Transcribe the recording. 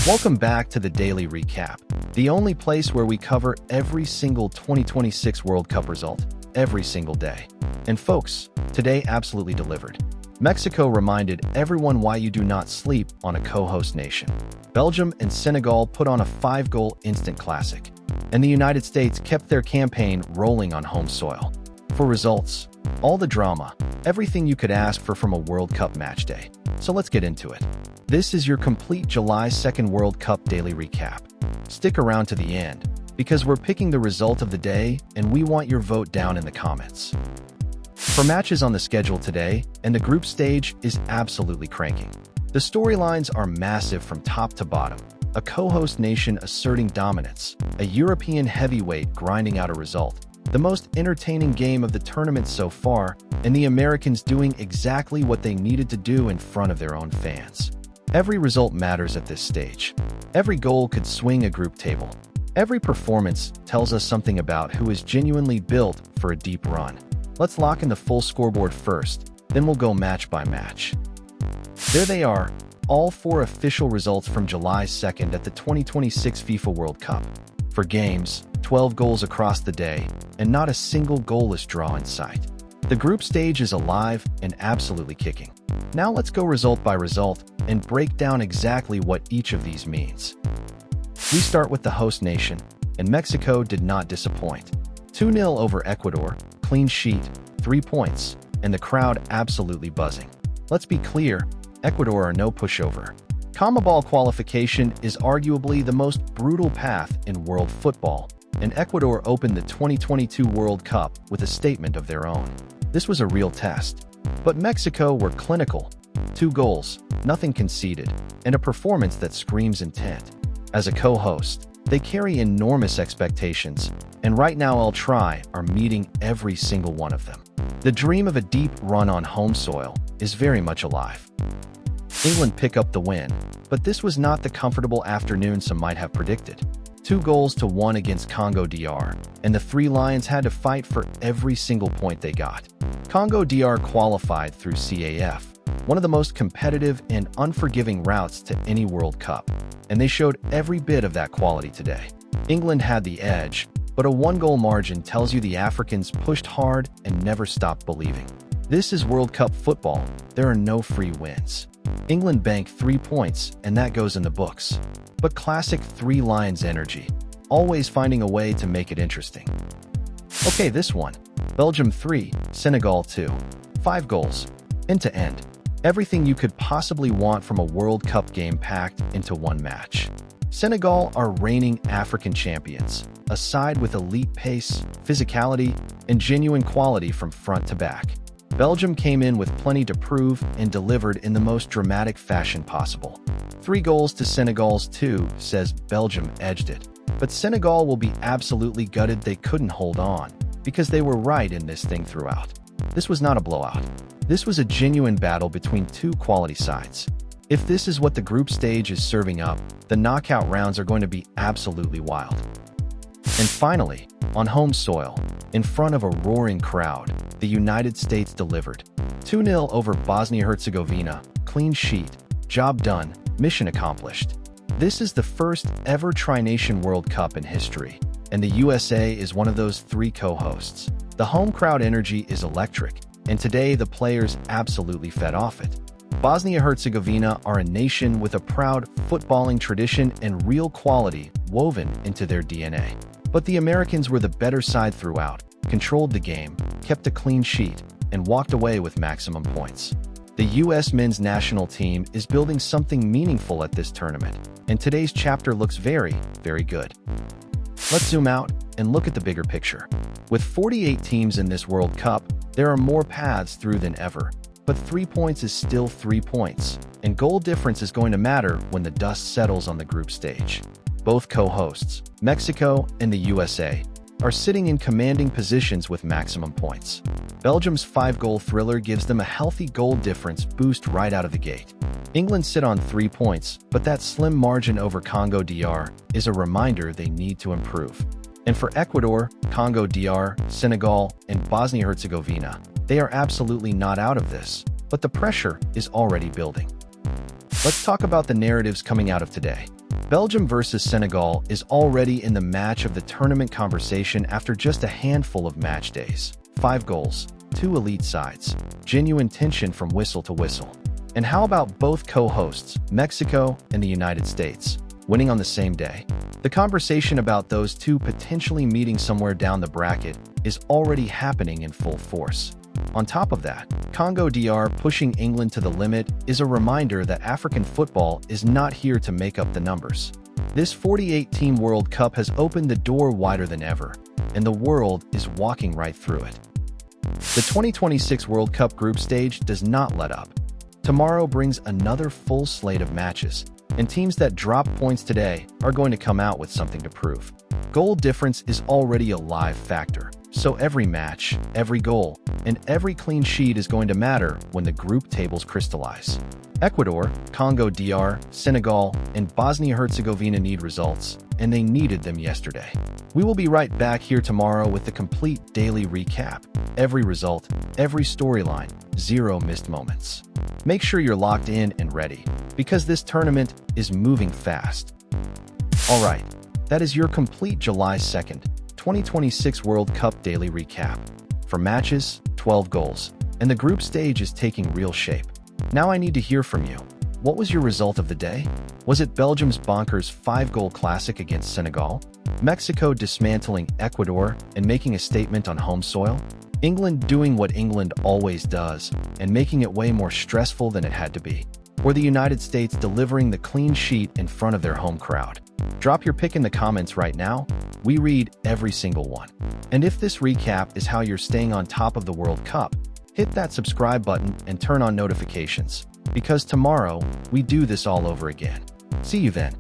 Welcome back to the Daily Recap, the only place where we cover every single 2026 World Cup result, every single day. And folks, today absolutely delivered. Mexico reminded everyone why you do not sleep on a co-host nation. Belgium and Senegal put on a 5-goal instant classic. And the United States kept their campaign rolling on home soil. For results, all the drama, everything you could ask for from a World Cup match day. So let's get into it. This is your complete July 2nd World Cup daily recap. Stick around to the end, because we're picking the result of the day and we want your vote down in the comments. For matches on the schedule today, and the group stage is absolutely cranking. The storylines are massive from top to bottom. A co-host nation asserting dominance, a European heavyweight grinding out a result, the most entertaining game of the tournament so far, and the Americans doing exactly what they needed to do in front of their own fans. Every result matters at this stage. Every goal could swing a group table. Every performance tells us something about who is genuinely built for a deep run. Let's lock in the full scoreboard first, then we'll go match by match. There they are, all 4 official results from July 2nd at the 2026 FIFA World Cup. For games, 12 goals across the day, and not a single goalless draw in sight. The group stage is alive and absolutely kicking. Now let's go result by result and break down exactly what each of these means. We start with the host nation, and Mexico did not disappoint. 2-0 over Ecuador, clean sheet, 3 points, and the crowd absolutely buzzing. Let's be clear, Ecuador are no pushover. CONMEBOL qualification is arguably the most brutal path in world football, and Ecuador opened the 2022 World Cup with a statement of their own. This was a real test. But Mexico were clinical. 2 goals, nothing conceded, and a performance that screams intent. As a co-host, they carry enormous expectations, and right now I'll try are meeting every single one of them. The dream of a deep run on home soil is very much alive. England pick up the win, but this was not the comfortable afternoon some might have predicted. 2-1 against Congo DR, and the 3 Lions had to fight for every single point they got. Congo DR qualified through CAF, one of the most competitive and unforgiving routes to any World Cup, and they showed every bit of that quality today. England had the edge, but a 1-goal margin tells you the Africans pushed hard and never stopped believing. This is World Cup football. There are no free wins. England banked 3 points, and that goes in the books. But classic 3 Lions energy, always finding a way to make it interesting. Okay, this one. Belgium 3, Senegal 2. 5 goals. End to end. Everything you could possibly want from a World Cup game packed into one match. Senegal are reigning African champions, a side with elite pace, physicality, and genuine quality from front to back. Belgium came in with plenty to prove and delivered in the most dramatic fashion possible. 3 goals to Senegal's 2, says Belgium edged it. But Senegal will be absolutely gutted they couldn't hold on, because they were right in this thing throughout. This was not a blowout. This was a genuine battle between 2 quality sides. If this is what the group stage is serving up, the knockout rounds are going to be absolutely wild. And finally, on home soil, in front of a roaring crowd, the United States delivered. 2-0 over Bosnia-Herzegovina, clean sheet, job done, mission accomplished. This is the first ever Tri-Nation World Cup in history, and the USA is one of those 3 co-hosts. The home crowd energy is electric, and today the players absolutely fed off it. Bosnia-Herzegovina are a nation with a proud footballing tradition and real quality woven into their DNA. But the Americans were the better side throughout, controlled the game, kept a clean sheet, and walked away with maximum points. The U.S. men's national team is building something meaningful at this tournament, and today's chapter looks very, very good. Let's zoom out and look at the bigger picture. With 48 teams in this World Cup, there are more paths through than ever. But 3 points is still 3 points, and goal difference is going to matter when the dust settles on the group stage. Both co-hosts, Mexico and the USA, are sitting in commanding positions with maximum points. Belgium's 5-goal thriller gives them a healthy goal difference boost right out of the gate. England sit on 3 points, but that slim margin over Congo DR is a reminder they need to improve. And for Ecuador, Congo DR, Senegal, and Bosnia-Herzegovina, they are absolutely not out of this, but the pressure is already building. Let's talk about the narratives coming out of today. Belgium versus Senegal is already in the match of the tournament conversation after just a handful of match days. 5 goals, 2 elite sides, genuine tension from whistle to whistle. And how about both co-hosts, Mexico and the United States, winning on the same day? The conversation about those two potentially meeting somewhere down the bracket is already happening in full force. On top of that, Congo DR pushing England to the limit is a reminder that African football is not here to make up the numbers. This 48-team World Cup has opened the door wider than ever, and the world is walking right through it. The 2026 World Cup group stage does not let up. Tomorrow brings another full slate of matches, and teams that drop points today are going to come out with something to prove. Goal difference is already a live factor, so every match, every goal, and every clean sheet is going to matter when the group tables crystallize. Ecuador, Congo DR, Senegal, and Bosnia-Herzegovina need results, and they needed them yesterday. We will be right back here tomorrow with the complete daily recap. Every result, every storyline, 0 missed moments. Make sure you're locked in and ready, because this tournament is moving fast. Alright, that is your complete July 2nd, 2026 World Cup daily recap. For matches, 12 goals, and the group stage is taking real shape. Now I need to hear from you. What was your result of the day? Was it Belgium's bonkers 5-goal classic against Senegal? Mexico dismantling Ecuador and making a statement on home soil? England doing what England always does and making it way more stressful than it had to be? Or the United States delivering the clean sheet in front of their home crowd? Drop your pick in the comments right now. We read every single one. And if this recap is how you're staying on top of the World Cup, hit that subscribe button and turn on notifications, because tomorrow we do this all over again. See you then.